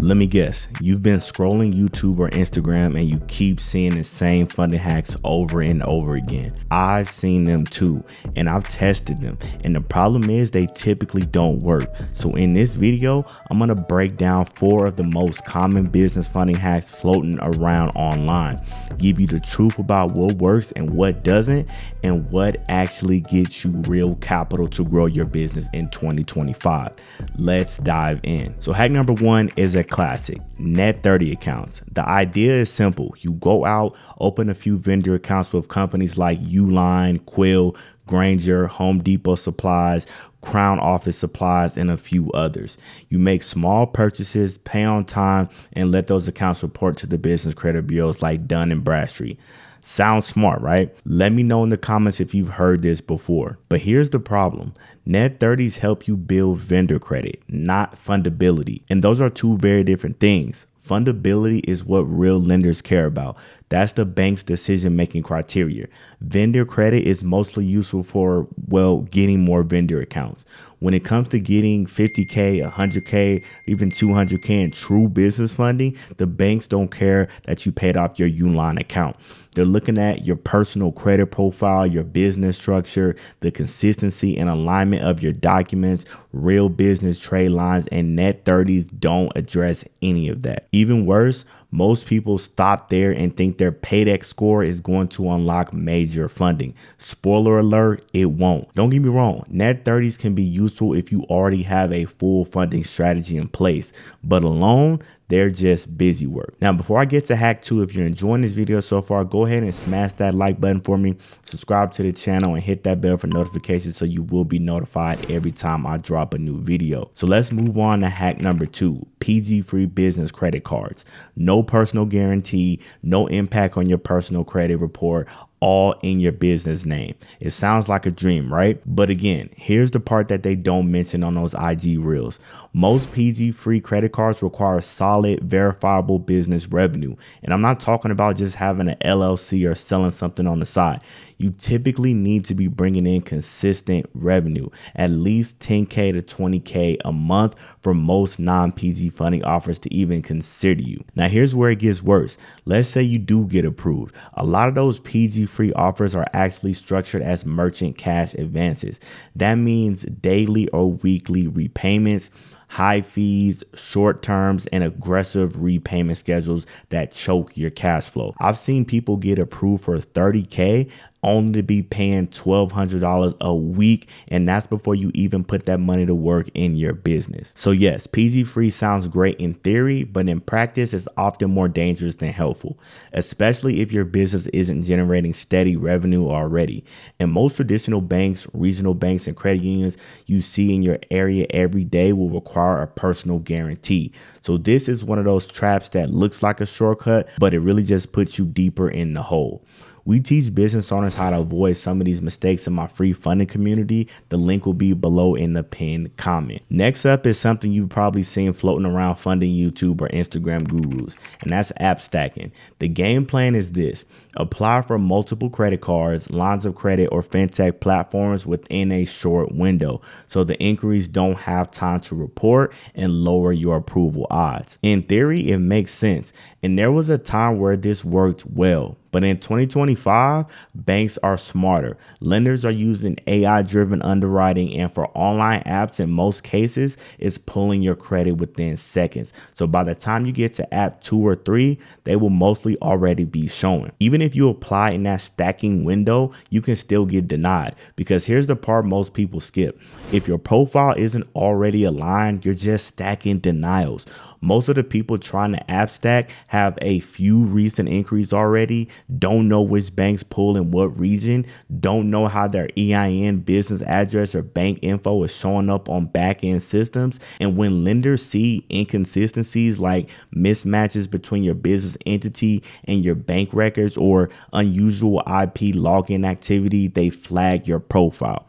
Let me guess, you've been scrolling YouTube or Instagram and you keep seeing the same funding hacks over and over again. I've seen them too, and I've tested them, and the problem is they typically don't work. So in this video, I'm gonna break down 4 of the most common business funding hacks floating around online, give you the truth about what works and what doesn't, and what actually gets you real capital to grow your business in 2025. Let's dive in. So hack number 1 is a classic: net 30 accounts. The idea is simple. You go out, open a few vendor accounts with companies like Uline, Quill, Granger, Home Depot Supplies, Crown Office Supplies, and a few others. You make small purchases, pay on time, and let those accounts report to the business credit bureaus like Dun & Bradstreet. Sounds smart, right? Let me know in the comments if you've heard this before. But here's the problem. Net 30s help you build vendor credit, not fundability. And those are 2 very different things. Fundability is what real lenders care about. That's the bank's decision-making criteria. Vendor credit is mostly useful for, well, getting more vendor accounts. When it comes to getting 50K, 100K, even 200K in true business funding, the banks don't care that you paid off your Uline account. They're looking at your personal credit profile, your business structure, the consistency and alignment of your documents, real business trade lines, and net 30s don't address any of that. Even worse, most people stop there and think their paydex score is going to unlock major funding. Spoiler alert, it won't. Don't get me wrong, net 30s can be useful if you already have a full funding strategy in place, but alone, they're just busy work. Now, before I get to hack 2, if you're enjoying this video so far, go ahead and smash that like button for me, subscribe to the channel, and hit that bell for notifications so you will be notified every time I drop a new video. So let's move on to hack number 2, PG-free business credit cards. No personal guarantee, no impact on your personal credit report, all in your business name. It sounds like a dream, right? But again, here's the part that they don't mention on those IG reels. Most PG-free credit cards require solid, verifiable business revenue. And I'm not talking about just having an LLC or selling something on the side. You typically need to be bringing in consistent revenue, at least 10K to 20K a month for most non-PG funding offers to even consider you. Now, here's where it gets worse. Let's say you do get approved. A lot of those PG-free offers are actually structured as merchant cash advances. That means daily or weekly repayments, high fees, short terms, and aggressive repayment schedules that choke your cash flow. I've seen people get approved for 30K only to be paying $1,200 a week, and that's before you even put that money to work in your business. So yes, PG free sounds great in theory, but in practice it's often more dangerous than helpful, especially if your business isn't generating steady revenue already. And most traditional banks, regional banks, and credit unions you see in your area every day will require a personal guarantee. So this is one of those traps that looks like a shortcut, but it really just puts you deeper in the hole. We teach business owners how to avoid some of these mistakes in my free funding community. The link will be below in the pinned comment. Next up is something you've probably seen floating around funding YouTube or Instagram gurus, and that's app stacking. The game plan is this: apply for multiple credit cards, lines of credit, or fintech platforms within a short window, so the inquiries don't have time to report and lower your approval odds. In theory, it makes sense, and there was a time where this worked well. But in 2025, banks are smarter. Lenders are using AI-driven underwriting, and for online apps, in most cases, it's pulling your credit within seconds. So by the time you get to app 2 or 3, they will mostly already be showing. Even if you apply in that stacking window, you can still get denied, because here's the part most people skip. If your profile isn't already aligned, you're just stacking denials. Most of the people trying to app stack have a few recent inquiries already, don't know which banks pull in what region, don't know how their EIN, business address, or bank info is showing up on back-end systems. And when lenders see inconsistencies like mismatches between your business entity and your bank records or unusual IP login activity, they flag your profile.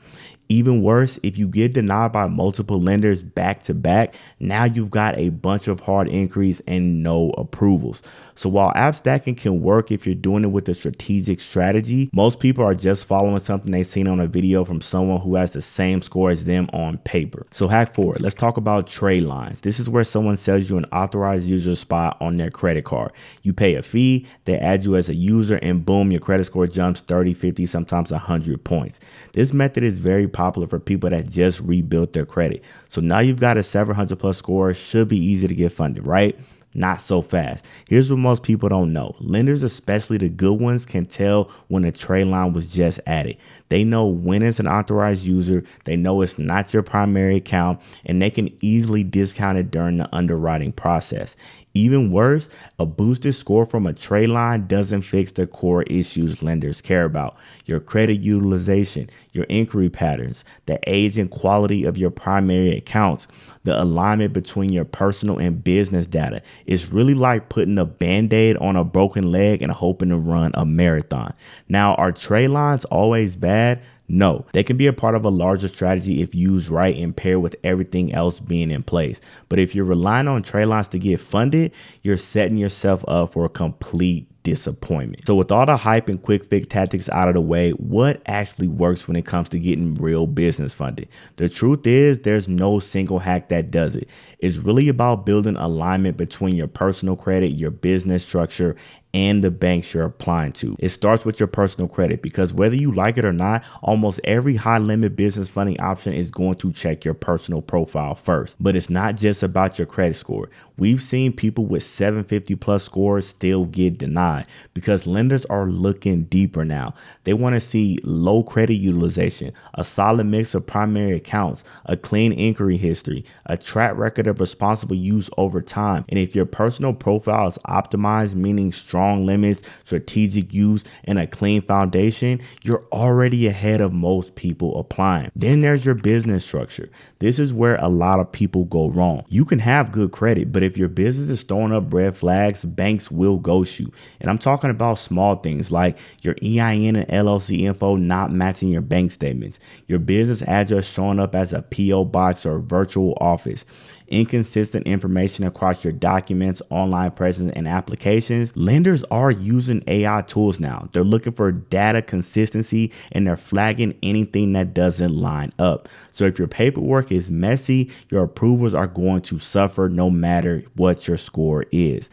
Even worse, if you get denied by multiple lenders back to back, now you've got a bunch of hard inquiries and no approvals. So while app stacking can work if you're doing it with a strategic strategy, most people are just following something they've seen on a video from someone who has the same score as them on paper. So hack forward, let's talk about trade lines. This is where someone sells you an authorized user spot on their credit card. You pay a fee, they add you as a user, and boom, your credit score jumps 30, 50, sometimes 100 points. This method is very popular for people that just rebuilt their credit. So now you've got a 700 plus score, should be easy to get funded, right? Not so fast. Here's what most people don't know. Lenders, especially the good ones, can tell when a trade line was just added. They know when it's an authorized user, they know it's not your primary account, and they can easily discount it during the underwriting process. Even worse, a boosted score from a trade line doesn't fix the core issues lenders care about: your credit utilization, your inquiry patterns, the age and quality of your primary accounts, the alignment between your personal and business data. It's really like putting a band-aid on a broken leg and hoping to run a marathon. Now, are trade lines always bad? No, they can be a part of a larger strategy if used right and paired with everything else being in place. But if you're relying on trade lines to get funded, you're setting yourself up for a complete disappointment. So with all the hype and quick fix tactics out of the way, what actually works when it comes to getting real business funded? The truth is, there's no single hack that does it. It's really about building alignment between your personal credit, your business structure, and the banks you're applying to. It starts with your personal credit, because whether you like it or not, almost every high limit business funding option is going to check your personal profile first. But it's not just about your credit score. We've seen people with 750 plus scores still get denied because lenders are looking deeper now. They want to see low credit utilization, a solid mix of primary accounts, a clean inquiry history, a track record of responsible use over time. And if your personal profile is optimized, meaning strong limits, strategic use, and a clean foundation, you're already ahead of most people applying. Then there's your business structure. This is where a lot of people go wrong. You can have good credit, but if your business is throwing up red flags, banks will ghost you. And I'm talking about small things like your EIN and LLC info not matching your bank statements, your business address showing up as a PO box or virtual office, inconsistent information across your documents, online presence, and applications. Lenders are using AI tools now. They're looking for data consistency and they're flagging anything that doesn't line up. So if your paperwork is messy, your approvals are going to suffer no matter what your score is.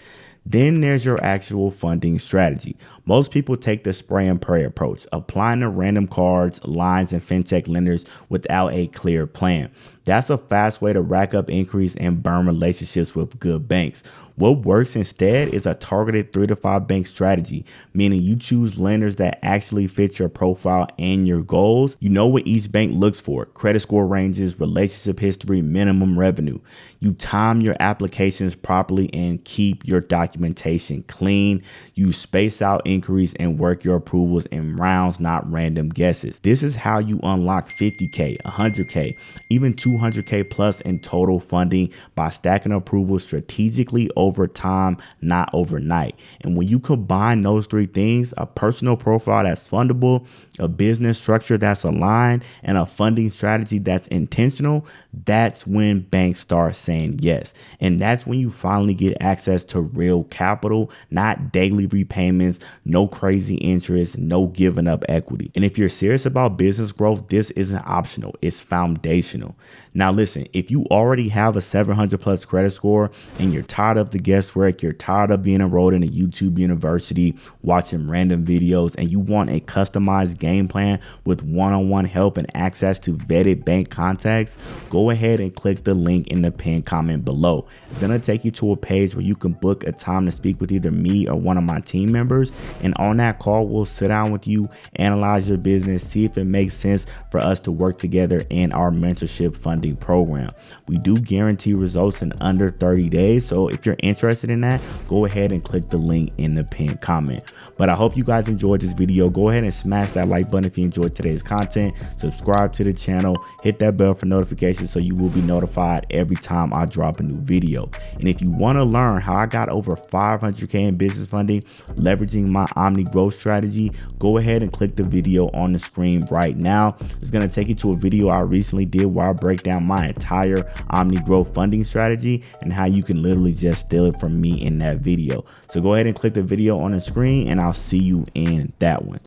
Then there's your actual funding strategy. Most people take the spray and pray approach, applying to random cards, lines, and fintech lenders without a clear plan. That's a fast way to rack up inquiries and burn relationships with good banks. What works instead is a targeted 3 to 5 bank strategy, meaning you choose lenders that actually fit your profile and your goals. You know what each bank looks for: credit score ranges, relationship history, minimum revenue. You time your applications properly and keep your documentation clean. You space out inquiries and work your approvals in rounds, not random guesses. This is how you unlock 50K, 100K, even 200K plus in total funding by stacking approvals strategically over time, not overnight. And when you combine those three things, a personal profile that's fundable, a business structure that's aligned, and a funding strategy that's intentional, that's when banks start saying yes. And that's when you finally get access to real capital, not daily repayments, no crazy interest, no giving up equity. And if you're serious about business growth, this isn't optional, it's foundational. Now listen, if you already have a 700 plus credit score and you're tired of the guesswork, you're tired of being enrolled in a YouTube university, watching random videos, and you want a customized game plan with one-on-one help and access to vetted bank contacts, go ahead and click the link in the pinned comment below. It's going to take you to a page where you can book a time to speak with either me or one of my team members. And on that call, we'll sit down with you, analyze your business, see if it makes sense for us to work together in our mentorship funding funding program. We do guarantee results in under 30 days. So if you're interested in that, go ahead and click the link in the pinned comment. But I hope you guys enjoyed this video. Go ahead and smash that like button if you enjoyed today's content. Subscribe to the channel, hit that bell for notifications so you will be notified every time I drop a new video. And if you want to learn how I got over 500K in business funding leveraging my Omni growth strategy, go ahead and click the video on the screen right now. It's going to take you to a video I recently did where I break down my entire Omni growth funding strategy and how you can literally just steal it from me in that video. So go ahead and click the video on the screen and I'll see you in that one.